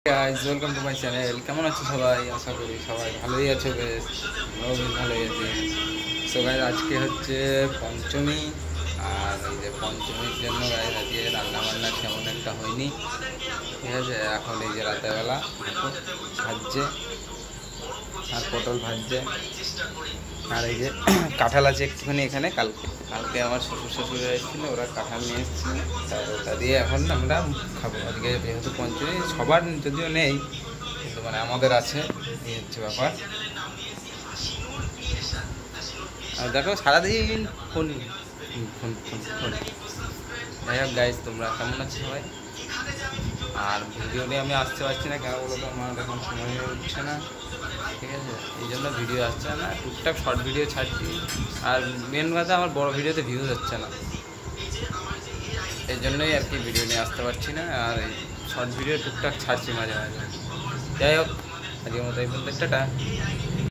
Guys welcome to my channel. কেমন আছো সবাই? আশা করি সবাই ভালোই আছো। বেশ আমরাও বেশ ভালোই আছি। সো গাইস আজকে হচ্ছে পঞ্চমী, আর এই যে পঞ্চমীর জন্য গাইস আজকে রান্নাবান্না তেমন একটা হয়নি, ঠিক আছে। এখন এই যে রাতেরবেলা ভাজছে আর পটল ভাজছে, আর এই যে কাঁঠাল আছে একটুখানি এখানে। কালকে আমার শ্বশুর শাশুড়ি এসেছিলো, ওরা কাঁঠাল নিয়ে এসেছিলো, তাই ওটা দিয়ে এখন আমরা খাবো। আজকে যেহেতু পঞ্চমী, সবার যদিও নেই কিন্তু মানে আমাদের আছে, এই হচ্ছে ব্যাপার। আর দেখো সারাদিন ফোনই ফোন ফোন ফোন। যাই হোক গাইজ, তোমরা কেমন আছো সবাই? আর ভিডিও নিয়ে আমি আসতে পারছি না, কেন বলো তো, আমার এখন সময় হয়ে উঠছে না, ঠিক আছে। এই জন্য ভিডিও আসছে না, টুকটাক শর্ট ভিডিও ছাড়ছি। আর মেন কথা, আমার বড় ভিডিওতে ভিউজ হচ্ছে না, এই জন্যই আর কি ভিডিও নিয়ে আসতে পারছি না। আর এই শর্ট ভিডিও টুকটাক ছাড়ছি মাঝে মাঝে। যাই হোক, আজকের মতো এই পর্যন্ত, টাটা।